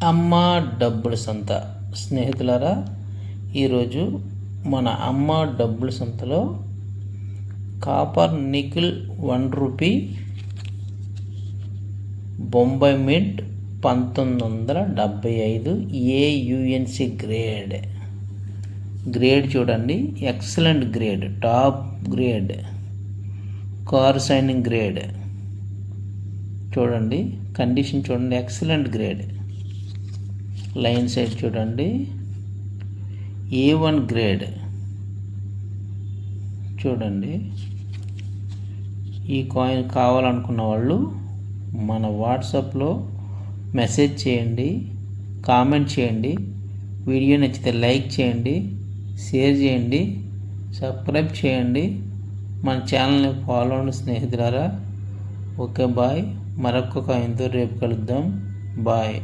అమ్మ డబ్బుల సంత స్నేహితులారా, ఈరోజు మన అమ్మ డబ్బుల సంతలో copper nickel 1 rupee Bombay mint 1975 AUNC grade చూడండి, excellent grade, top grade, car shining grade చూడండి, కండిషన్ చూడండి, ఎక్సలెంట్ గ్రేడ్, లైన్ సైడ్ చూడండి, A1 గ్రేడ్ చూడండి. ఈ కాయిన్ కావాలనుకున్న వాళ్ళు మన వాట్సాప్లో మెసేజ్ చేయండి, కామెంట్ చేయండి, వీడియో నచ్చితే లైక్ చేయండి, షేర్ చేయండి, సబ్స్క్రైబ్ చేయండి, మన ఛానల్ని ఫాలో అవ్వండి స్నేహితులారా. ఓకే బాయ్, మరొక కాయిన్తో రేపు కలుద్దాం. బాయ్.